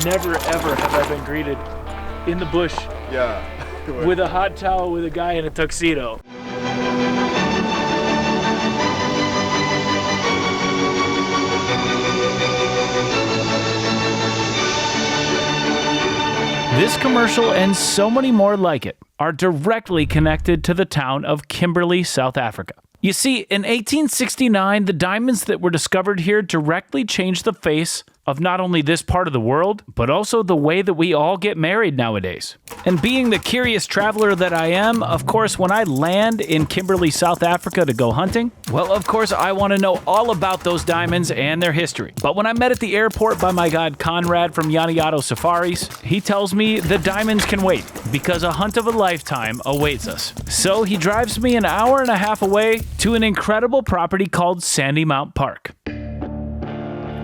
Never ever have I been greeted in the bush with a hot towel with a guy in a tuxedo. This commercial and so many more like it are directly connected to the town of Kimberley, South Africa. You see, in 1869, the diamonds that were discovered here directly changed the face of not only this part of the world, but also the way that we all get married nowadays. And being the curious traveler that I am, of course, when I land in Kimberley, South Africa to go hunting, well, of course, I want to know all about those diamonds and their history. But when I'm met at the airport by my guide Conrad from Jannie Otto Safaris, he tells me the diamonds can wait because a hunt of a lifetime awaits us. So he drives me an hour and a half away to an incredible property called Sandy Mount Park.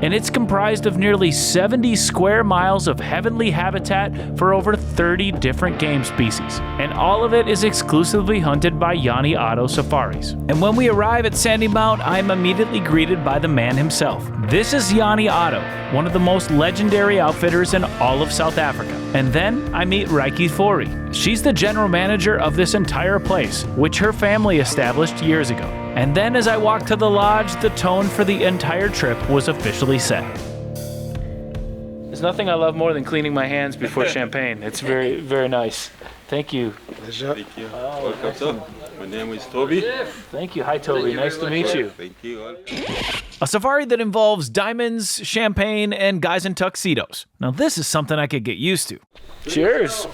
And it's comprised of nearly 70 square miles of heavenly habitat for over 30 different game species. And all of it is exclusively hunted by Jannie Otto Safaris. And when we arrive at Sandy Mount, I'm immediately greeted by the man himself. This is Jannie Otto, one of the most legendary outfitters in all of South Africa. And then I meet Rykie Fourie. She's the general manager of this entire place, which her family established years ago. And then as I walked to the lodge, the tone for the entire trip was officially set. There's nothing I love more than cleaning my hands before champagne. It's very, very nice. Thank you. Thank you. Welcome, sir. My name is Toby. Thank you. Hi, Toby. Nice to meet you. Thank you. A safari that involves diamonds, champagne, and guys in tuxedos. Now, this is something I could get used to. Cheers.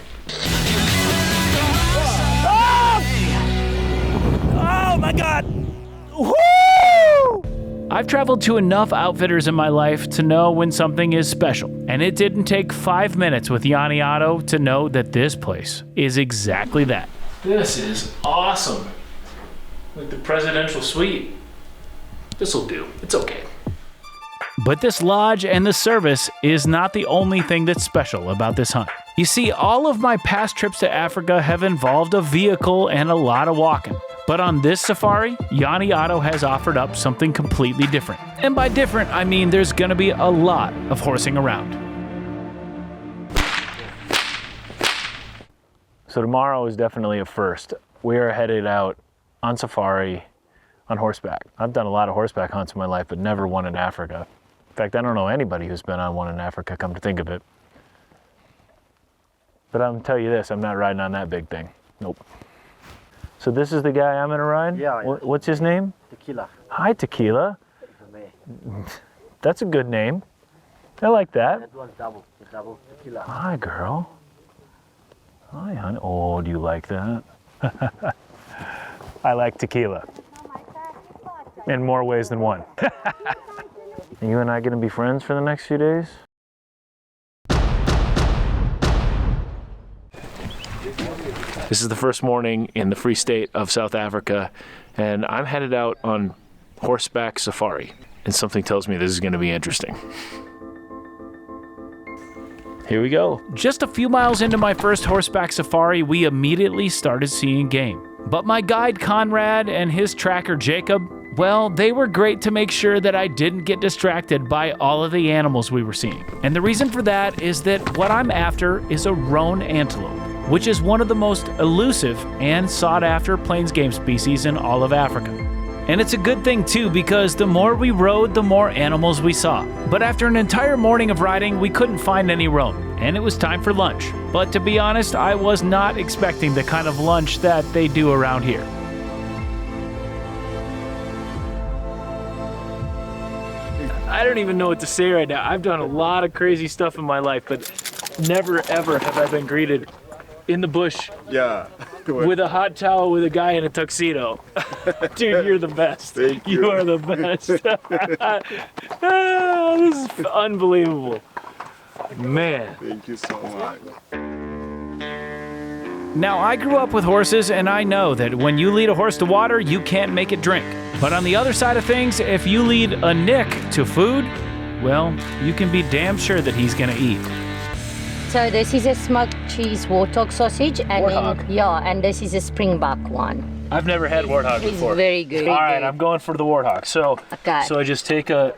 Oh my God. Woo! I've traveled to enough outfitters in my life to know when something is special, and it didn't take 5 minutes with Jannie Otto to know that this place is exactly that. This is awesome. Like the presidential suite. This'll do. It's okay. But this lodge and the service is not the only thing that's special about this hunt. You see, all of my past trips to Africa have involved a vehicle and a lot of walking. But on this safari, Jannie Otto has offered up something completely different. And by different, I mean there's gonna be a lot of horsing around. So tomorrow is definitely a first. We are headed out on safari on horseback. I've done a lot of horseback hunts in my life, but never one in Africa. In fact, I don't know anybody who's been on one in Africa, come to think of it. But I'm gonna tell you this, I'm not riding on that big thing. Nope. So this is the guy I'm gonna ride? Yeah. What's his name? Tequila. Hi, Tequila. That's a good name. I like that. That was double tequila. Hi, girl. Hi, honey. Oh, do you like that? I like tequila. In more ways than one. Are you and I gonna be friends for the next few days? This is the first morning in the Free State of South Africa, and I'm headed out on horseback safari, and something tells me this is going to be interesting. Here we go. Just a few miles into my first horseback safari, we immediately started seeing game. But my guide Conrad and his tracker Jacob, well, they were great to make sure that I didn't get distracted by all of the animals we were seeing. And the reason for that is that what I'm after is a Roan antelope, which is one of the most elusive and sought-after plains game species in all of Africa. And it's a good thing too, because the more we rode, the more animals we saw. But after an entire morning of riding, we couldn't find any roan, and it was time for lunch. But to be honest, I was not expecting the kind of lunch that they do around here. I don't even know what to say right now. I've done a lot of crazy stuff in my life, but never ever have I been greeted in the bush with a hot towel with a guy in a tuxedo. Dude, you're the best. Thank you. You are the best. This is unbelievable. Man. Thank you so much. Now, I grew up with horses, and I know that when you lead a horse to water, you can't make it drink. But on the other side of things, if you lead a nick to food, well, you can be damn sure that he's gonna eat. So this is a smoked cheese warthog sausage, and then, and this is a springbok one. I've never had warthog It's before. very good. All right, I'm going for the warthog. So, Okay. so I just take a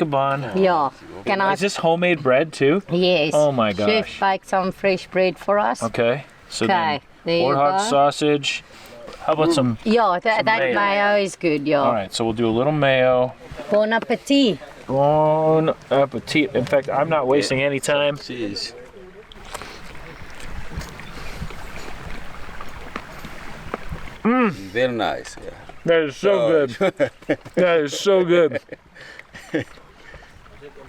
bun. Yeah. Can I? Is this homemade bread too? Yes. Oh my Chef, gosh. bake some fresh bread for us. Okay. So Okay, there then you warthog go. sausage. How about some? Yeah, that mayo. mayo is good. Yeah. All right, so we'll do a little mayo. Bon appetit. Bon appetit. In fact, I'm not wasting any time. Cheese. Very nice. Yeah. That is so good. That is so good.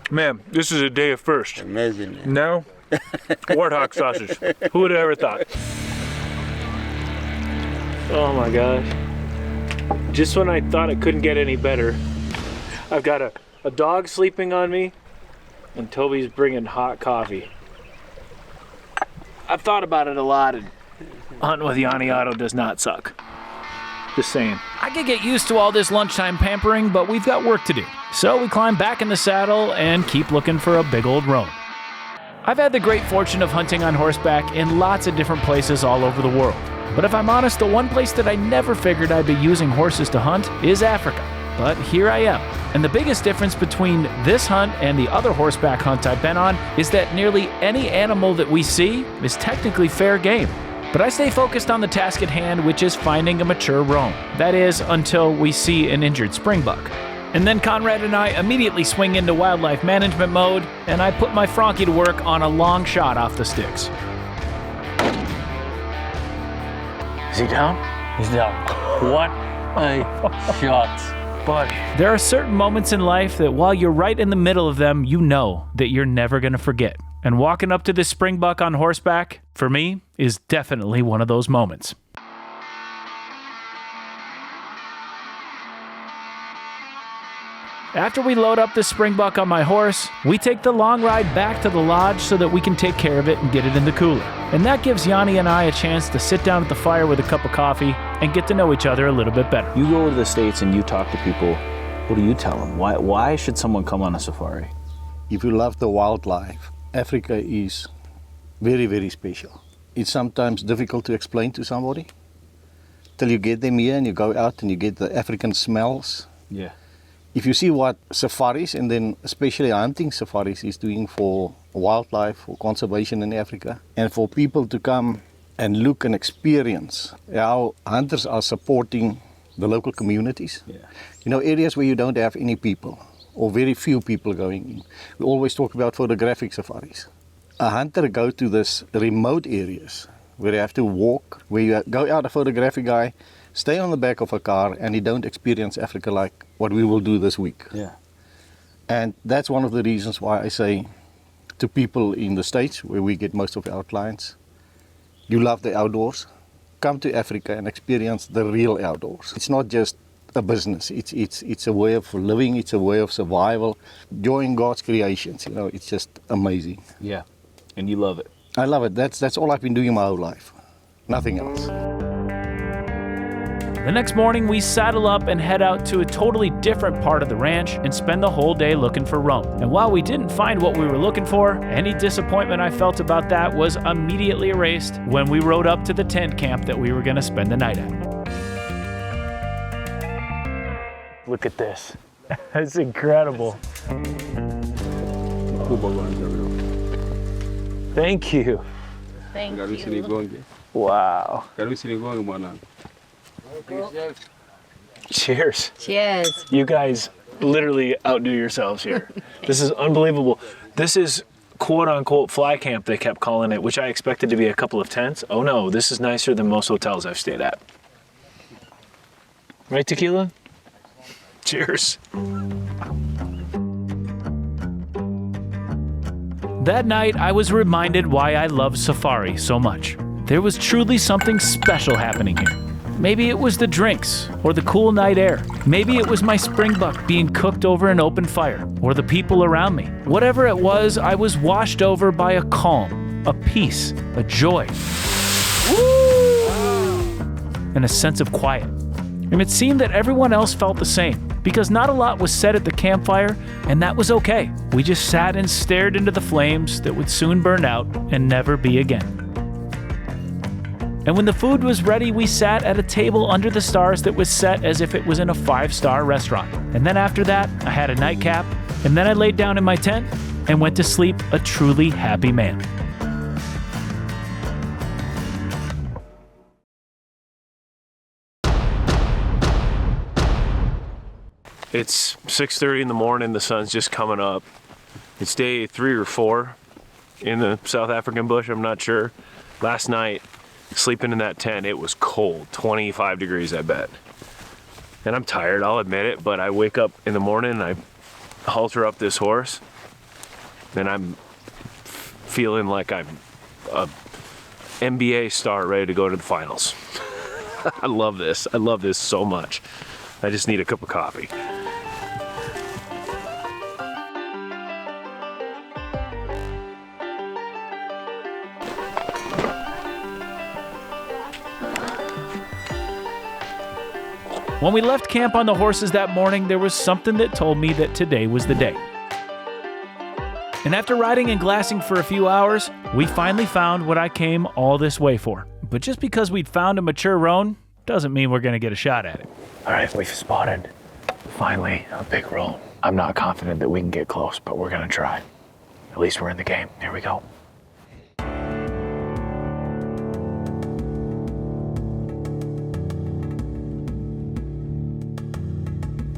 Man, this is a day of first. Amazing. Yeah. Now, warthog sausage. Who would have ever thought? Oh my gosh. Just when I thought it couldn't get any better, I've got a dog sleeping on me, and Toby's bringing hot coffee. I've thought about it a lot, and hunting with Jannie Otto does not suck. Just saying. I could get used to all this lunchtime pampering, but we've got work to do. So we climb back in the saddle and keep looking for a big old roan. I've had the great fortune of hunting on horseback in lots of different places all over the world. But if I'm honest, the one place that I never figured I'd be using horses to hunt is Africa. But here I am. And the biggest difference between this hunt and the other horseback hunt I've been on is that nearly any animal that we see is technically fair game. But I stay focused on the task at hand, which is finding a mature roan. That is, until we see an injured springbuck. And then Conrad and I immediately swing into wildlife management mode, and I put my Frankie to work on a long shot off the sticks. Is he down? He's down. What a shot, buddy. There are certain moments in life that while you're right in the middle of them, you know that you're never going to forget. And walking up to this springbuck on horseback, for me, is definitely one of those moments. After we load up this springbuck on my horse, we take the long ride back to the lodge so that we can take care of it and get it in the cooler. And that gives Jannie and I a chance to sit down at the fire with a cup of coffee and get to know each other a little bit better. You go to the States and you talk to people, what do you tell them? Why should someone come on a safari? If you love the wildlife, Africa is very, very special. It's sometimes difficult to explain to somebody till you get them here and you go out and you get the African smells. Yeah. If you see what safaris and then especially hunting safaris is doing for wildlife, for conservation in Africa, and for people to come and look and experience how hunters are supporting the local communities. Yeah. You know, areas where you don't have any people or very few people going in. We always talk about photographic safaris. A hunter go to this remote areas where you have to walk, where you go out a photographic guy, stay on the back of a car, and you don't experience Africa like what we will do this week. Yeah. And that's one of the reasons why I say to people in the States, where we get most of our clients, you love the outdoors, come to Africa and experience the real outdoors. It's not just a business, it's a way of living, it's a way of survival, enjoying God's creations, you know, it's just amazing. Yeah. And you love it. I love it, that's all I've been doing my whole life, nothing else. The next morning, we saddle up and head out to a totally different part of the ranch and spend the whole day looking for roan. And while we didn't find what we were looking for, any disappointment I felt about that was immediately erased when we rode up to the tent camp that we were going to spend the night at. Look at this. That's incredible. Thank you. Thank you. Wow. Cheers. Cheers. You guys literally outdo yourselves here. This is unbelievable. This is quote unquote fly camp, they kept calling it, which I expected to be a couple of tents. Oh no, this is nicer than most hotels I've stayed at. Right, Tequila? Cheers. That night, I was reminded why I love safari so much. There was truly something special happening here. Maybe it was the drinks, or the cool night air. Maybe it was my springbuck being cooked over an open fire, or the people around me. Whatever it was, I was washed over by a calm, a peace, a joy, and a sense of quiet. And it seemed that everyone else felt the same, because not a lot was said at the campfire, and that was okay. We just sat and stared into the flames that would soon burn out and never be again. And when the food was ready, we sat at a table under the stars that was set as if it was in a 5-star restaurant. And then after that, I had a nightcap, and then I laid down in my tent and went to sleep a truly happy man. It's 6:30 in the morning, the sun's just coming up. It's day 3 or 4 in the South African bush, I'm not sure. Last night, sleeping in that tent, it was cold, 25 degrees I bet. And I'm tired, I'll admit it, but I wake up in the morning and I halter up this horse and I'm feeling like I'm a NBA star ready to go to the finals. I love this so much. I just need a cup of coffee. When we left camp on the horses that morning, there was something that told me that today was the day. And after riding and glassing for a few hours, we finally found what I came all this way for. But just because we'd found a mature roan doesn't mean we're going to get a shot at it. All right, we've spotted, finally, a big roan. I'm not confident that we can get close, but we're gonna try. At least we're in the game. Here we go.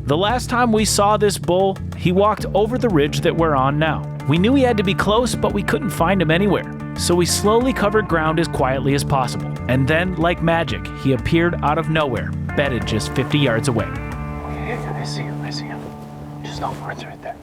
The last time we saw this bull, he walked over the ridge that we're on now. We knew he had to be close, but we couldn't find him anywhere. So we slowly covered ground as quietly as possible. And then, like magic, he appeared out of nowhere, bedded just 50 yards away. I see him. Just over, it's right there.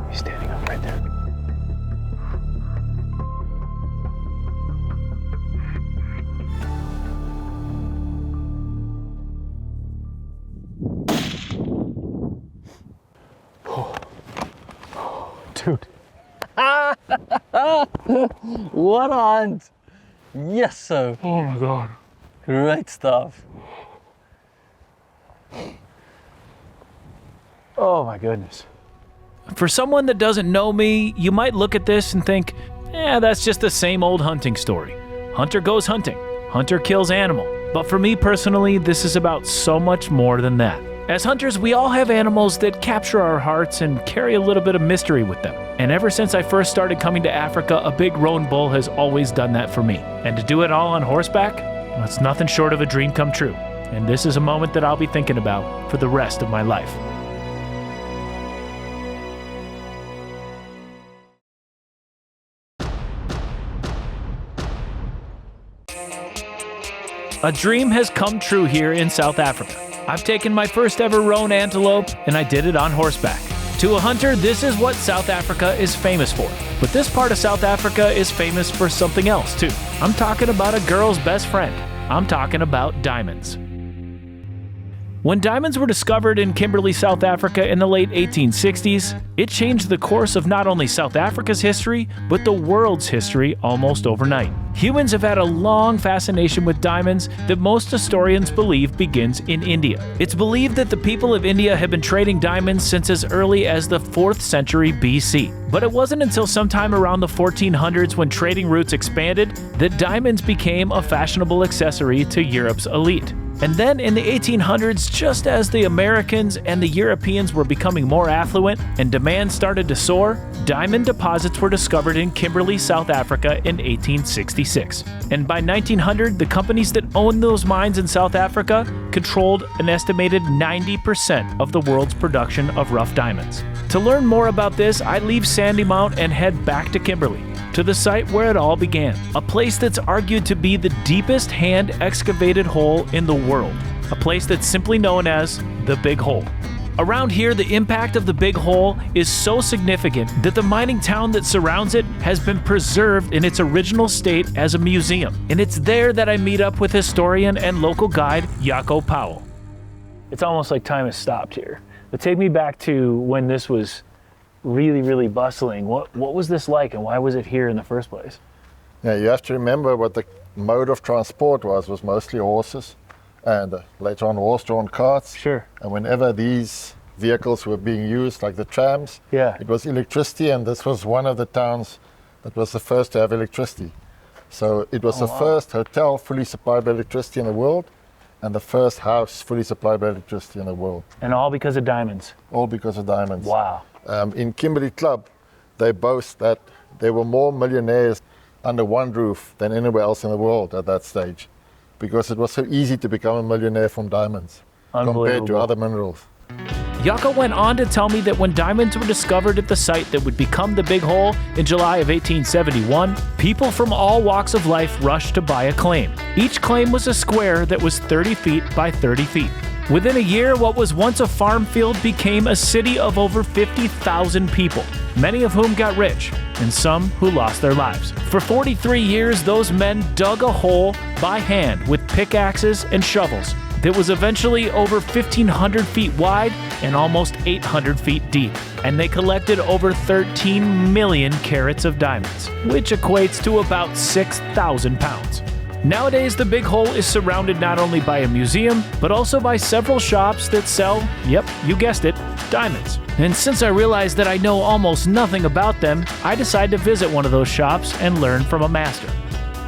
He's standing up right there. Dude. What on? Yes, sir. Oh my God. Great stuff. Oh my goodness. For someone that doesn't know me, you might look at this and think, that's just the same old hunting story. Hunter goes hunting. Hunter kills animal. But for me personally, this is about so much more than that. As hunters, we all have animals that capture our hearts and carry a little bit of mystery with them. And ever since I first started coming to Africa, a big roan bull has always done that for me. And to do it all on horseback, that's nothing short of a dream come true. And this is a moment that I'll be thinking about for the rest of my life. A dream has come true here in South Africa. I've taken my first ever Roan Antelope and I did it on horseback. To a hunter, this is what South Africa is famous for. But this part of South Africa is famous for something else too. I'm talking about a girl's best friend. I'm talking about diamonds. When diamonds were discovered in Kimberley, South Africa in the late 1860s, it changed the course of not only South Africa's history, but the world's history almost overnight. Humans have had a long fascination with diamonds that most historians believe begins in India. It's believed that the people of India have been trading diamonds since as early as the 4th century BC. But it wasn't until sometime around the 1400s when trading routes expanded that diamonds became a fashionable accessory to Europe's elite. And then in the 1800s, just as the Americans and the Europeans were becoming more affluent and demand started to soar, diamond deposits were discovered in Kimberley, South Africa in 1866. And by 1900, the companies that owned those mines in South Africa controlled an estimated 90% of the world's production of rough diamonds. To learn more about this, I leave Sandymount and head back to Kimberley, to the site where it all began, a place that's argued to be the deepest hand-excavated hole in the world, a place that's simply known as the Big Hole. Around here, the impact of the Big Hole is so significant that the mining town that surrounds it has been preserved in its original state as a museum. And it's there that I meet up with historian and local guide Jaco Powell. It's almost like time has stopped here. But take me back to when this was really, really bustling. What was this like, and why was it here in the first place? Yeah, you have to remember what the mode of transport was mostly horses, and later on horse-drawn carts. Sure. And whenever these vehicles were being used, like the trams, Yeah. it was electricity, and this was one of the towns that was the first to have electricity. So it was the first hotel fully supplied by electricity in the world, and the first house fully supplied by electricity in the world. And all because of diamonds. All because of diamonds. Wow. In Kimberley Club, they boast that there were more millionaires under one roof than anywhere else in the world at that stage, because it was so easy to become a millionaire from diamonds compared to other minerals. Jaco went on to tell me that when diamonds were discovered at the site that would become the Big Hole in July of 1871, people from all walks of life rushed to buy a claim. Each claim was a square that was 30 feet by 30 feet. Within a year, what was once a farm field became a city of over 50,000 people, many of whom got rich, and some who lost their lives. For 43 years, those men dug a hole by hand with pickaxes and shovels that was eventually over 1,500 feet wide and almost 800 feet deep. And they collected over 13 million carats of diamonds, which equates to about 6,000 pounds. Nowadays, the Big Hole is surrounded not only by a museum, but also by several shops that sell, yep, you guessed it, diamonds. And since I realized that I know almost nothing about them, I decided to visit one of those shops and learn from a master.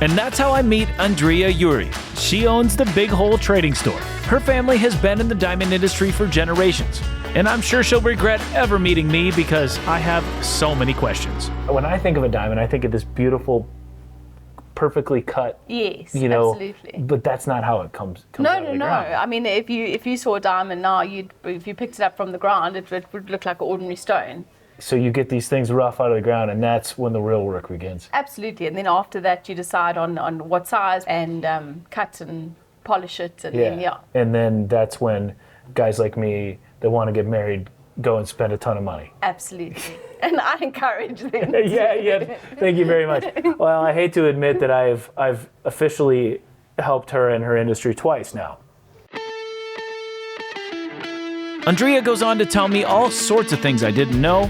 And that's how I meet Andrea Yuri. She owns the Big Hole Trading Store. Her family has been in the diamond industry for generations, and I'm sure she'll regret ever meeting me because I have so many questions. When I think of a diamond, I think of this beautiful, perfectly cut. Yes, you know, absolutely. But that's not how it comes No, out of the ground. I mean, if you saw a diamond now, if you picked it up from the ground, it would look like an ordinary stone. So you get these things rough out of the ground, and that's when the real work begins. Absolutely, and then after that, you decide on what size and cut and polish it, and then And then that's when guys like me that want to get married go and spend a ton of money. Absolutely, and I encourage them. Yeah. Thank you very much. Well, I hate to admit that I've officially helped her in her industry twice now. Andrea goes on to tell me all sorts of things I didn't know,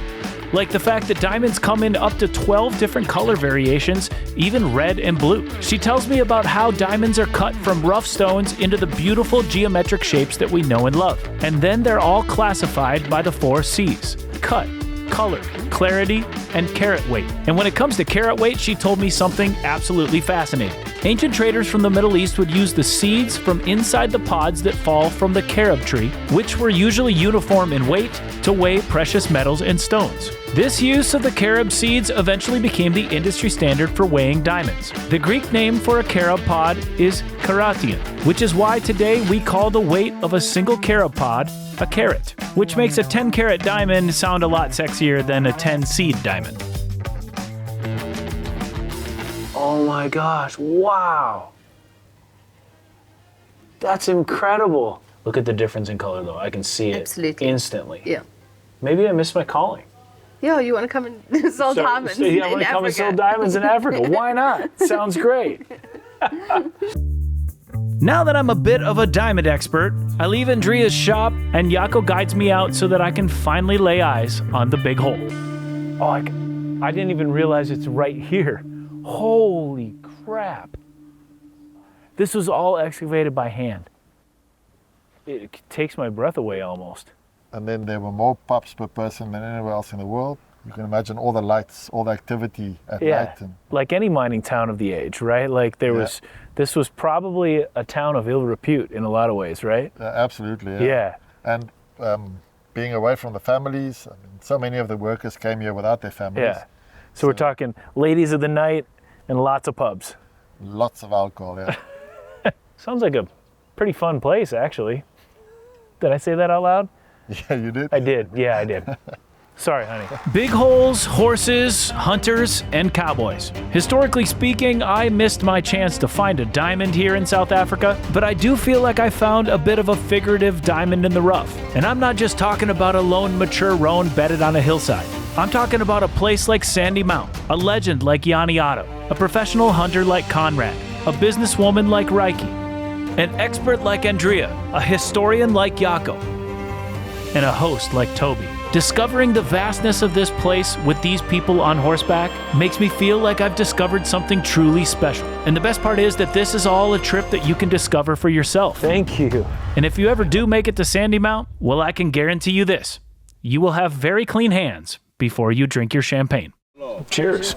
like the fact that diamonds come in up to 12 different color variations, even red and blue. She tells me about how diamonds are cut from rough stones into the beautiful geometric shapes that we know and love. And then they're all classified by the 4 C's: cut, color, clarity, and carat weight. And when it comes to carat weight, she told me something absolutely fascinating. Ancient traders from the Middle East would use the seeds from inside the pods that fall from the carob tree, which were usually uniform in weight, to weigh precious metals and stones. This use of the carob seeds eventually became the industry standard for weighing diamonds. The Greek name for a carob pod is karation, which is why today we call the weight of a single carob pod a carat, which makes a 10-carat diamond sound a lot sexier than a 10-seed diamond. Oh my gosh, wow. That's incredible. Look at the difference in color though. I can see it instantly. Yeah. Maybe I missed my calling. Yeah, you want to come and sell diamonds I want to come and sell diamonds in Africa. Why not? Sounds great. Now that I'm a bit of a diamond expert, I leave Andrea's shop and Jaco guides me out so that I can finally lay eyes on the Big Hole. Oh, I didn't even realize it's right here. Holy crap. This was all excavated by hand. It takes my breath away almost. And then there were more pups per person than anywhere else in the world. You can imagine all the lights, all the activity at night. And like any mining town of the age, right? Like this was probably a town of ill repute in a lot of ways, right? Absolutely, yeah. And being away from the families, I mean, so many of the workers came here without their families. Yeah. So we're talking ladies of the night and lots of pubs. Lots of alcohol, yeah. Sounds like a pretty fun place, actually. Did I say that out loud? Yeah, you did? I did, yeah, I did. Sorry, honey. Big holes, horses, hunters, and cowboys. Historically speaking, I missed my chance to find a diamond here in South Africa, but I do feel like I found a bit of a figurative diamond in the rough. And I'm not just talking about a lone mature roan bedded on a hillside. I'm talking about a place like Sandy Mount, a legend like Jannie Otto, a professional hunter like Conrad, a businesswoman like Reiki, an expert like Andrea, a historian like Jaco, and a host like Toby. Discovering the vastness of this place with these people on horseback makes me feel like I've discovered something truly special. And the best part is that this is all a trip that you can discover for yourself. Thank you. And if you ever do make it to Sandy Mount, well, I can guarantee you this. You will have very clean hands before you drink your champagne. Cheers.